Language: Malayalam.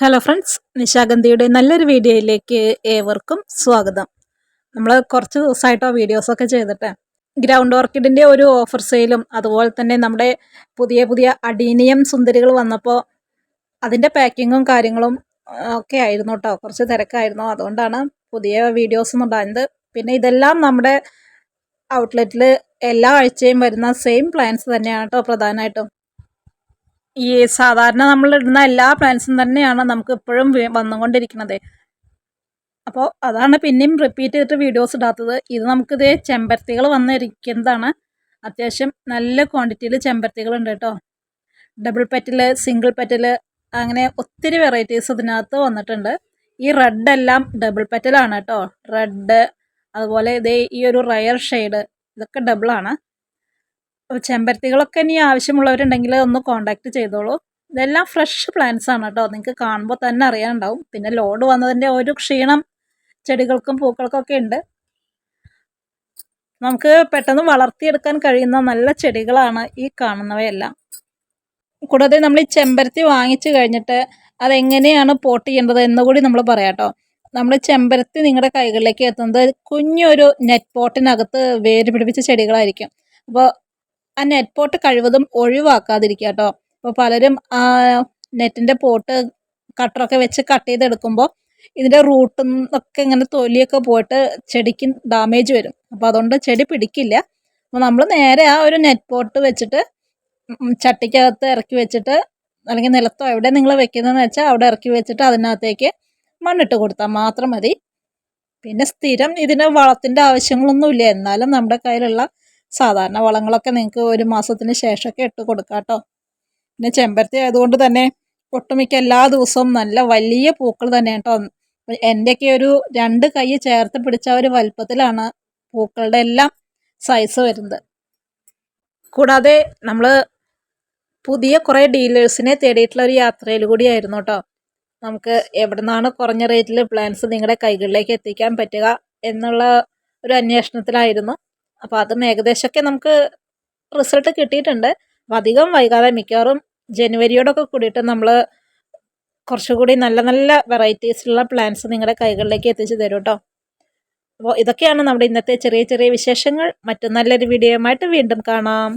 ഹലോ ഫ്രണ്ട്സ്, നിശാഗന്ധിയുടെ നല്ലൊരു വീഡിയോയിലേക്ക് ഏവർക്കും സ്വാഗതം. നമ്മൾ കുറച്ച് ദിവസമായിട്ടോ വീഡിയോസൊക്കെ ചെയ്തിട്ട് ഗ്രൗണ്ട് ഓർക്കിഡിൻ്റെ ഒരു ഓഫർ സെയിലും അതുപോലെ തന്നെ നമ്മുടെ പുതിയ പുതിയ അഡീനിയം സുന്ദരികൾ വന്നപ്പോൾ അതിൻ്റെ പാക്കിങ്ങും കാര്യങ്ങളും ഒക്കെ ആയിരുന്നു കേട്ടോ. കുറച്ച് തിരക്കായിരുന്നു, അതുകൊണ്ടാണ് പുതിയ വീഡിയോസ് ഒന്നും ഉണ്ടായത്. പിന്നെ ഇതെല്ലാം നമ്മുടെ ഔട്ട്ലെറ്റിൽ എല്ലാ ആഴ്ചയും വരുന്ന സെയിം പ്ലാന്റ്സ് തന്നെയാണ് കേട്ടോ. പ്രധാനമായിട്ടും ഈ സാധാരണ നമ്മൾ ഇടുന്ന എല്ലാ പ്ലാന്റ്സും തന്നെയാണ് നമുക്ക് ഇപ്പോഴും വന്നുകൊണ്ടിരിക്കുന്നത്. അപ്പോൾ അതാണ് പിന്നെയും റിപ്പീറ്റ് ചെയ്തിട്ട് വീഡിയോസ് ഇടാത്തത്. ഇത് നമുക്കിത് ചെമ്പരത്തികൾ വന്നിരിക്കുന്നതാണ്. അത്യാവശ്യം നല്ല ക്വാണ്ടിറ്റിയിൽ ചെമ്പരത്തികളുണ്ട് കേട്ടോ. ഡബിൾ പെറ്റൽ, സിംഗിൾ പെറ്റൽ, അങ്ങനെ ഒത്തിരി വെറൈറ്റീസ് ഇതിനകത്ത് വന്നിട്ടുണ്ട്. ഈ റെഡ് എല്ലാം ഡബിൾ പെറ്റലാണ് കേട്ടോ. റെഡ്, അതുപോലെ ഇതേ ഈ ഒരു റയർ ഷെയ്ഡ്, ഇതൊക്കെ ഡബിളാണ്. അപ്പോൾ ചെമ്പരത്തികളൊക്കെ ഇനി ആവശ്യമുള്ളവരുണ്ടെങ്കിൽ ഒന്ന് കോൺടാക്റ്റ് ചെയ്തോളൂ. ഇതെല്ലാം ഫ്രഷ് പ്ലാന്റ്സ് ആണ് കേട്ടോ. നിങ്ങൾക്ക് കാണുമ്പോൾ തന്നെ അറിയാനുണ്ടാവും. പിന്നെ ലോഡ് വന്നതിൻ്റെ ഒരു ക്ഷീണം ചെടികൾക്കും പൂക്കൾക്കൊക്കെ ഉണ്ട്. നമുക്ക് പെട്ടെന്ന് വളർത്തിയെടുക്കാൻ കഴിയുന്ന നല്ല ചെടികളാണ് ഈ കാണുന്നവയെല്ലാം. കൂടാതെ നമ്മൾ ഈ ചെമ്പരത്തി വാങ്ങിച്ചു കഴിഞ്ഞിട്ട് അതെങ്ങനെയാണ് പോട്ട് ചെയ്യേണ്ടത് എന്നുകൂടി നമ്മൾ പറയാം കേട്ടോ. നമ്മൾ ചെമ്പരത്തി നിങ്ങളുടെ കൈകളിലേക്ക് എത്തുന്നത് കുഞ്ഞൊരു നെറ്റ് പോട്ടിനകത്ത് വേര് പിടിപ്പിച്ച ചെടികളായിരിക്കും. അപ്പോൾ ആ നെറ്റ് പോട്ട് കഴിവതും ഒഴിവാക്കാതിരിക്കുക കേട്ടോ. അപ്പോൾ പലരും നെറ്റിൻ്റെ പോട്ട് കട്ടറൊക്കെ വെച്ച് കട്ട് ചെയ്തെടുക്കുമ്പോൾ ഇതിൻ്റെ റൂട്ടിൽ നിന്നൊക്കെ ഇങ്ങനെ തൊലിയൊക്കെ പോയിട്ട് ചെടിക്ക് ഡാമേജ് വരും. അപ്പോൾ അതുകൊണ്ട് ചെടി പിടിക്കില്ല. അപ്പോൾ നമ്മൾ നേരെ ആ ഒരു നെറ്റ് പോട്ട് വെച്ചിട്ട് ചട്ടിക്കകത്ത് ഇറക്കി വെച്ചിട്ട്, അല്ലെങ്കിൽ നിലത്തോ എവിടെ നിങ്ങൾ വെക്കുന്നതെന്ന് വെച്ചാൽ അവിടെ ഇറക്കി വെച്ചിട്ട് അതിനകത്തേക്ക് മണ്ണിട്ട് കൊടുത്താൽ മാത്രം മതി. പിന്നെ സ്ഥിരം ഇതിന് വളത്തിൻ്റെ ആവശ്യങ്ങളൊന്നുമില്ല. എന്നാലും നമ്മുടെ കയ്യിലുള്ള സാധാരണ വളങ്ങളൊക്കെ നിങ്ങൾക്ക് ഒരു മാസത്തിന് ശേഷമൊക്കെ ഇട്ട് കൊടുക്കാം കേട്ടോ. പിന്നെ ചെമ്പരത്തി ആയതുകൊണ്ട് തന്നെ ഒട്ടുമിക്ക എല്ലാ ദിവസവും നല്ല വലിയ പൂക്കൾ തന്നെ കേട്ടോ. എൻ്റെയൊക്കെ ഒരു 2 കൈ ചേർത്ത് പിടിച്ച ഒരു വലുപ്പത്തിലാണ് പൂക്കളുടെ എല്ലാം സൈസ് വരുന്നത്. കൂടാതെ നമ്മൾ പുതിയ കുറേ ഡീലേഴ്സിനെ തേടിയിട്ടുള്ള ഒരു യാത്രയിൽ കൂടിയായിരുന്നു കേട്ടോ. നമുക്ക് എവിടെ നിന്നാണ് കുറഞ്ഞ റേറ്റിൽ പ്ലാന്റ്സ് നിങ്ങളുടെ കൈകളിലേക്ക് എത്തിക്കാൻ പറ്റുക എന്നുള്ള ഒരു അന്വേഷണത്തിലായിരുന്നു. അപ്പോൾ അതും ഏകദേശമൊക്കെ നമുക്ക് റിസൾട്ട് കിട്ടിയിട്ടുണ്ട്. അപ്പോൾ അധികം വൈകാതെ, മിക്കവാറും ജനുവരിയോടൊക്കെ കൂടിയിട്ട് നമ്മൾ കുറച്ചുകൂടി നല്ല നല്ല വെറൈറ്റീസിലുള്ള പ്ലാന്റ്സ് നിങ്ങളുടെ കൈകളിലേക്ക് എത്തിച്ചു തരും കേട്ടോ. അപ്പോൾ ഇതൊക്കെയാണ് നമ്മുടെ ഇന്നത്തെ ചെറിയ ചെറിയ വിശേഷങ്ങൾ. മറ്റു നല്ലൊരു വീഡിയോയുമായിട്ട് വീണ്ടും കാണാം.